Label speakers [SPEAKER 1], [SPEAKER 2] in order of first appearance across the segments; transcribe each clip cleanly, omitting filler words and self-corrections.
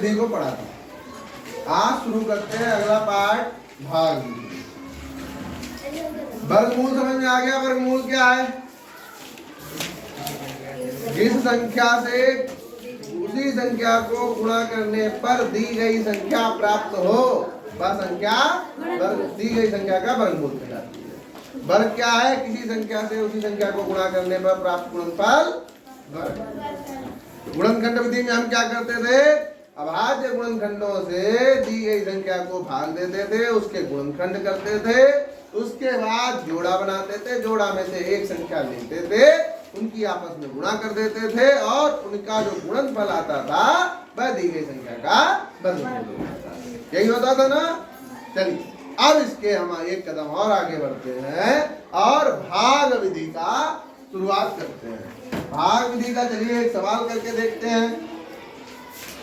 [SPEAKER 1] विधि को पढ़ा था। आज शुरू करते हैं अगला पार्ट, भाग विधि। वर्गमूल समझ में आ गया? वर्गमूल क्या है? जिस संख्या से उसी संख्या को गुणा करने पर दी गई संख्या प्राप्त हो वह संख्या दी गई संख्या का वर्गमूल कहलाती है। वर्ग क्या है? किसी संख्या से उसी संख्या को गुणा करने पर प्राप्त गुणनफल वर्ग। गुणनखंड विधि में हम क्या करते थे? अभाज्य गुणनखंडों से दी गई संख्या को भाग देते थे, उसके गुणनखंड करते थे, उसके बाद जोड़ा बनाते थे, जोड़ा में से एक संख्या लेते थे, उनकी आपस में गुणा कर देते थे और उनका जो गुणनफल आता था वह दी गई संख्या का वर्गमूल होता था। यही होता था ना। चलिए अब इसके हम एक कदम और आगे बढ़ते हैं और भाग विधि का शुरुआत करते हैं। भाग विधि का चलिए एक सवाल करके देखते हैं।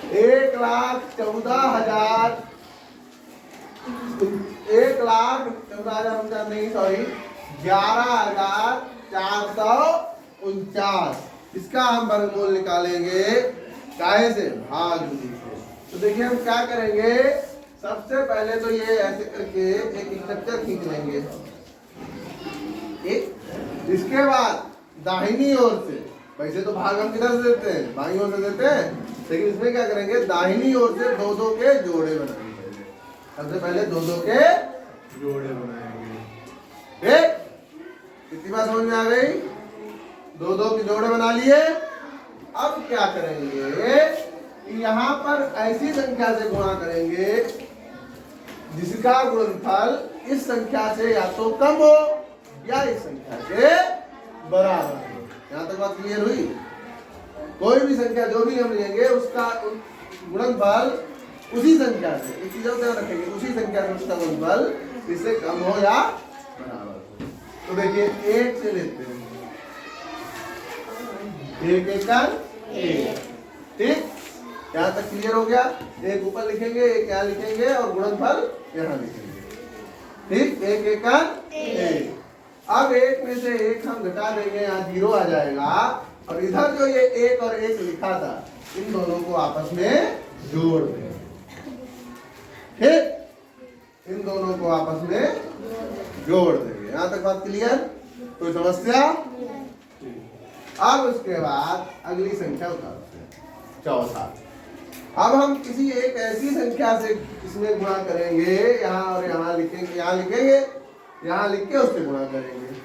[SPEAKER 1] 1,14,000 नहीं, सॉरी, 11,449, इसका हम वर्गमूल निकालेंगे काहे से? भाग विधि से। तो देखिए हम क्या करेंगे, सबसे पहले तो ये ऐसे करके एक स्ट्रक्चर खींच लेंगे, ठीक। इसके बाद दाहिनी ओर से, वैसे तो भाग हम किधर से देते हैं? बाईं ओर से देते हैं, लेकिन इसमें क्या करेंगे, दाहिनी ओर से दो दो के जोड़े बनाएंगे। सबसे पहले दो दो के जोड़े बनाएंगे, ठीक। कितनी बात समझ में आ गई? दो दो के जोड़े बना लिए। अब क्या करेंगे, यहाँ पर ऐसी संख्या से गुणा करेंगे जिसका गुणनफल इस संख्या से या तो कम हो या इस संख्या से बराबर हो। यहाँ तक बात क्लियर हुई? कोई भी संख्या जो भी हम लेंगे उसका गुणनफल उसी संख्या से, इस चीजों से रखेंगे, उसी संख्या से उसका गुणनफल इससे कम हो या बराबर हो। तो देखिए एक से लेते हैं, एक एक का एक, ठीक। यहाँ तक क्लियर हो गया? एक ऊपर लिखेंगे, एक यहाँ लिखेंगे और गुणनफल यहाँ लिखेंगे, ठीक। एक एक का एक। अब एक में से एक हम घटा देंगे, यहाँ 0 आ जाएगा और इधर जो ये एक और एक लिखा था इन दोनों को आपस में जोड़ देंगे, ठीक। इन दोनों को आपस में जोड़ देंगे। यहाँ तक बात क्लियर? कोई समस्या? अब उसके बाद अगली संख्या उतारते हैं, 14। अब हम किसी एक ऐसी संख्या से इसमें गुणा करेंगे, यहाँ और यहाँ लिखेंगे, यहाँ लिखेंगे, यहाँ लिख के उससे गुणा करेंगे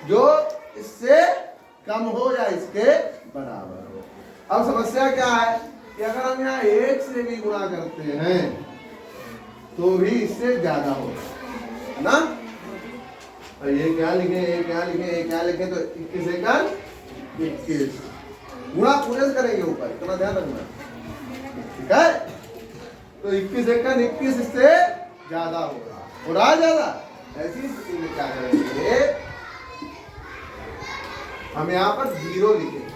[SPEAKER 1] जो इससे कम हो या इसके बराबर हो। अब समस्या क्या है कि अगर हम यहाँ एक से भी गुणा करते हैं तो भी इससे ज्यादा होगा, है ना। तो ये क्या लिखे, ये क्या लिखे, ये क्या लिखे, तो 21 एकड़ 21 गुणा पूरे से करेंगे ऊपर, इतना ध्यान रखना, ठीक है। तो 21 एकड़ 21 इससे ज्यादा होगा, हो रहा ज्यादा। ऐसी स्थिति में क्या करेंगे, हम यहाँ पर 0 लिखेंगे,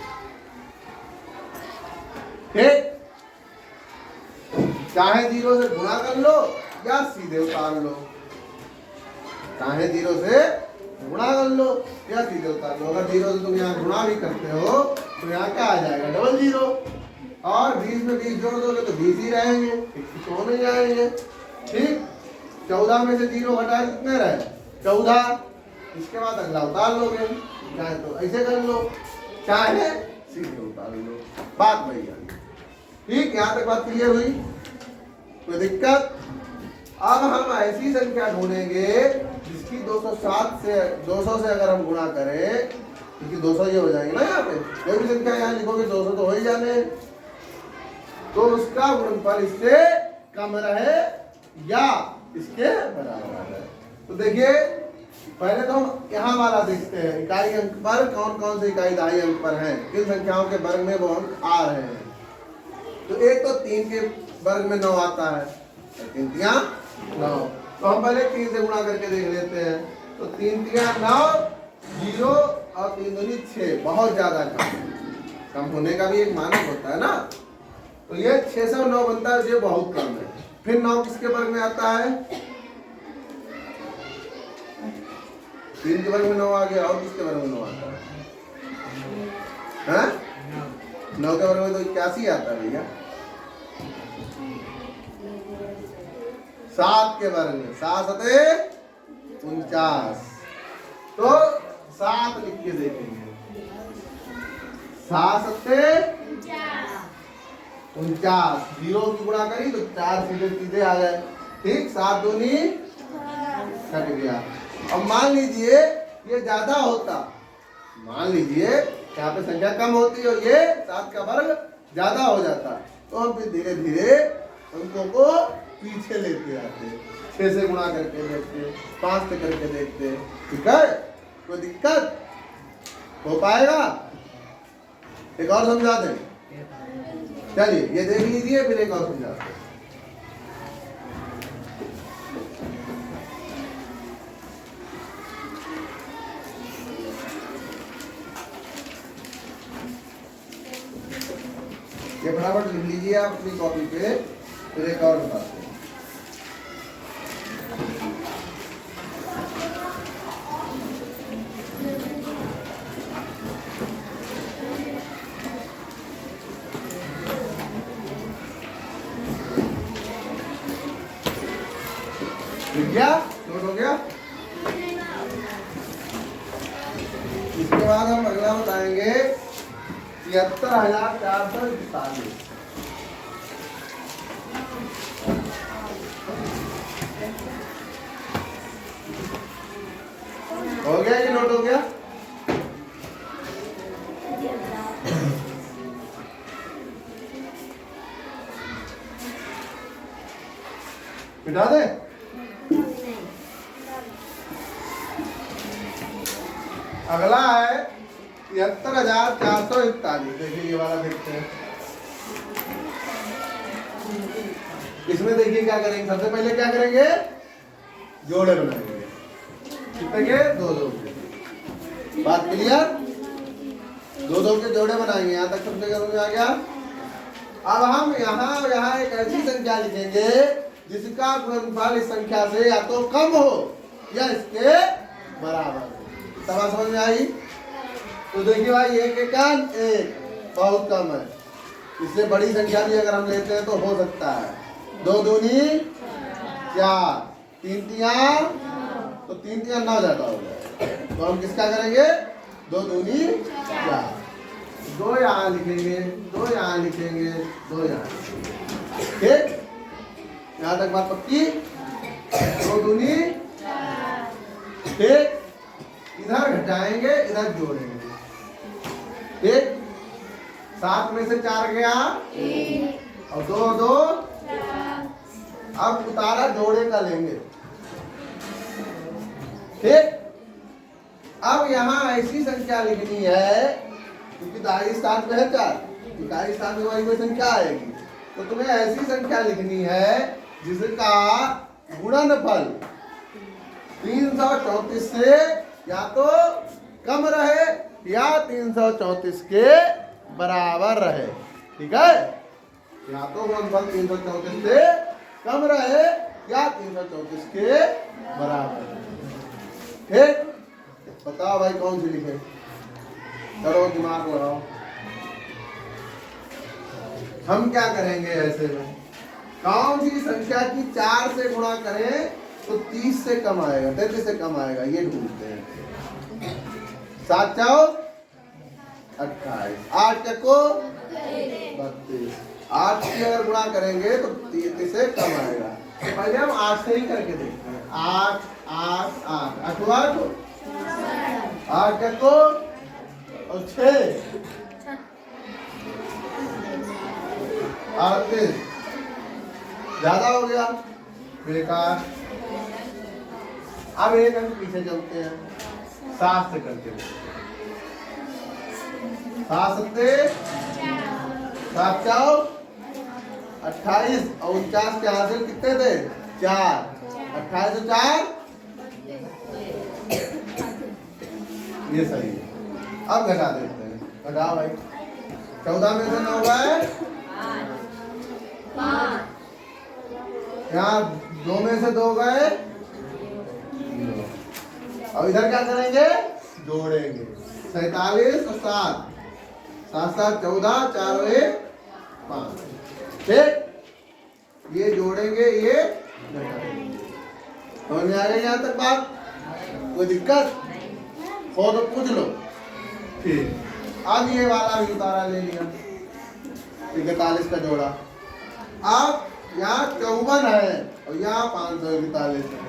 [SPEAKER 1] ठीक। चाहे 0 से गुणा कर लो या सीधे उतार लो, चाहे 0 से गुणा कर लो या सीधे उतार लो। अगर 0 से तुम यहाँ गुणा भी करते हो तो यहाँ क्या आ जाएगा, डबल 0, और 20 में 20 जोड़ दोगे तो 20 ही रहेंगे, 21 नहीं जाएंगे, ठीक। 14 में से 0 घटाए कितने रहे, 14। इसके बाद अगला उतार लोगे, चाहे तो ऐसे कर लो, चाहे सीधे उतार लो, बात वही आ गई, ठीक। यहाँ तक बात क्लियर हुई? कोई दिक्कत? अब हम ऐसी संख्या ढूंढेंगे जिसकी 200 से अगर हम गुणा करें, क्योंकि 200 ये हो जाएंगे ना, यहाँ पे कोई भी संख्या यहाँ लिखोगे 200 तो हो ही जाने, तो उसका गुणनफल इससे कम रहे या इसके बराबर है। तो देखिए पहले तो हम यहाँ वाला देखते हैं, इकाई अंक पर कौन कौन से इकाई दहाई अंक पर हैं, किन संख्याओं के वर्ग में वो अंक आ रहे हैं। तो एक तो 3 के वर्ग में 9 आता है, 3 तिया 9, तो हम पहले 3 से गुणा करके देख लेते हैं। तो 3 तिया 9, 0 और 3 दूनी 6, बहुत ज्यादा कम होने का भी एक मानक होता है ना। तो ये 609 बनता है, ये बहुत कम है। फिर 9 किसके वर्ग में आता है, 3 के वर्ग में 9 आ गया, और किसके वर्ग में 9 आता है, 9 के वर्ग में तो 81 आता है भैया, 7 के वर्ग में 7 सते 49। तो 7 लिख के देखेंगे। 7 सते 49। 0 की गुणा करी तो 4 सीधे सीधे आ गए। ठीक, 7 दूनी कट गया। अब मान लीजिए ये ज्यादा होता, मान लीजिए यहाँ पे संख्या कम होती है और ये 7 का वर्ग ज्यादा हो जाता, तो हम फिर धीरे धीरे अंकों को पीछे लेते आते, 6 से गुणा करके देखते, 5 से करके देखते। ठीक है, कोई दिक्कत हो पाएगा? एक और समझा दें, चलिए ये देख लीजिए, फिर एक और समझाते हैं। ये फटाफट लिख लीजिए आप अपनी कॉपी पे, फिर एक और बताते हैं। लिख गया? नोट हो गया? इसके बाद हम अगला बताएंगे 73,441। हो गया कि नोट हो गया? मिटा दे? अगला है 73,441। देखिए ये वाला देखते हैं। इसमें देखिए क्या करेंगे, सबसे पहले क्या करेंगे, जोड़े बनाएंगे। कितने के? 2-2 के। बात क्लियर? 2-2 के जोड़े बनाएंगे। यहाँ तक सबसे समझ में आ गया? अब हम यहाँ एक ऐसी संख्या लिखेंगे जिसका गुणनफल इस संख्या से या तो कम हो या इसके बराबर हो। समझ में आई? तो देखिए भाई, 1-1 बहुत कम है। इससे बड़ी संख्या भी अगर हम लेते हैं तो हो सकता है। 2 दूनी 4, 3 तियां, तो 3 तियां 9 ज्यादा हो जाए। तो हम किसका करेंगे? 2 दूनी 4। 2 यहाँ लिखेंगे, 2 यहाँ लिखेंगे, 2 यहाँ। ठीक, यहाँ तक बात पक्की? 2 दूनी, ठीक, इधर घटाएंगे, इधर जोड़ेंगे। ठीक, 7 में से 4 गया और 2 अब उतारा जोड़े का लेंगे। ठीक, अब यहाँ ऐसी संख्या लिखनी है, क्योंकि दाई स्थान पे है 4, इकाई स्थान में हमारी कोई संख्या आएगी, तो तुम्हें ऐसी संख्या लिखनी है जिसका गुणनफल 334 से या तो कम रहे या 334 के बराबर रहे। ठीक है, या तो गुणनफल 334 से कम रहे या 334 के बराबर। ठीक, बताओ भाई कौन सी लिखे? करो, दिमाग लगाओ। हम क्या करेंगे ऐसे में, कौन सी संख्या की 4 से गुणा करें तो 30 से कम आएगा, 33 से कम आएगा, ये ढूंढते हैं। 7 चौक 28, 8 चको 32। 8 की अगर गुणा करेंगे तो 33 से कम आएगा। तो पहले हम 8 से ही करके देखते हैं। 8 8 8 8 8 चको और 6 38, ज्यादा हो गया, बेकार। अब एक अंक पीछे चलते हैं, 7 से करते हैं। 7 सत्ते 7 चौक 28 और 49 के हासिल कितने थे? 4। 28 और 4 ये सही है। अब घटा देते हैं, घटाओ भाई। 14 में से 9 गए, यहाँ 2 में से 2 गए, और इधर क्या करेंगे? जोड़ेंगे। 47 और 7, 7 7 14, 4 1 5। ठीक, ये जोड़ेंगे, ये समझ में आ गई यहाँ तक बात? कोई दिक्कत हो तो पूछ लो। ठीक, अब ये वाला भी उतारा ले लिया, 41 का जोड़ा। अब यहाँ 54 है और यहाँ 541 है,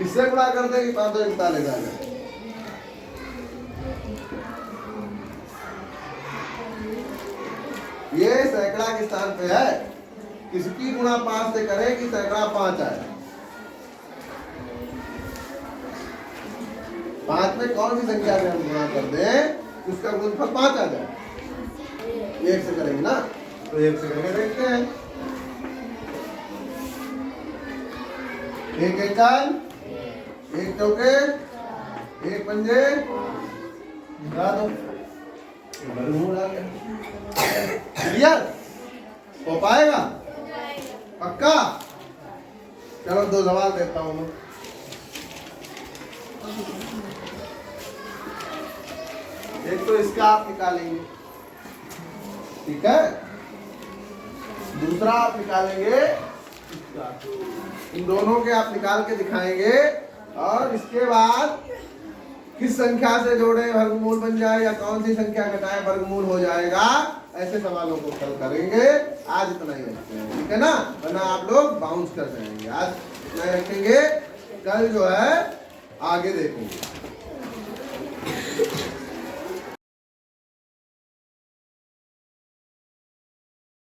[SPEAKER 1] इससे गुणा कर देंगे 541 आ जाए। ये सैकड़ा के स्थान पे है, किसकी गुणा 5 से करें कि सैकड़ा 5 आए? 5 में कौन सी संख्या से हम गुणा कर दें उसका गुणनफल 5 आ जाए? 1 से करेंगे ना, तो 1 से करके देखते हैं। 1 एकल, 1 चौके, 1 पंजे, मिला दो, वर्गमूल आ गया। क्लियर हो पाएगा? पक्का? चलो 2 सवाल देता हूँ मैं। एक तो इसका आप निकालेंगे, ठीक है, दूसरा आप निकालेंगे इसका। इन दोनों के आप निकाल के दिखाएंगे और इसके बाद किस संख्या से जोड़े वर्गमूल बन जाए या कौन सी संख्या घटाए वर्गमूल हो जाएगा, ऐसे सवालों को कल करेंगे। आज इतना ही रखते हैं, ठीक है ना, वरना आप लोग बाउंस कर जाएंगे। आज इतना ही रखेंगे, कल जो है आगे देखेंगे।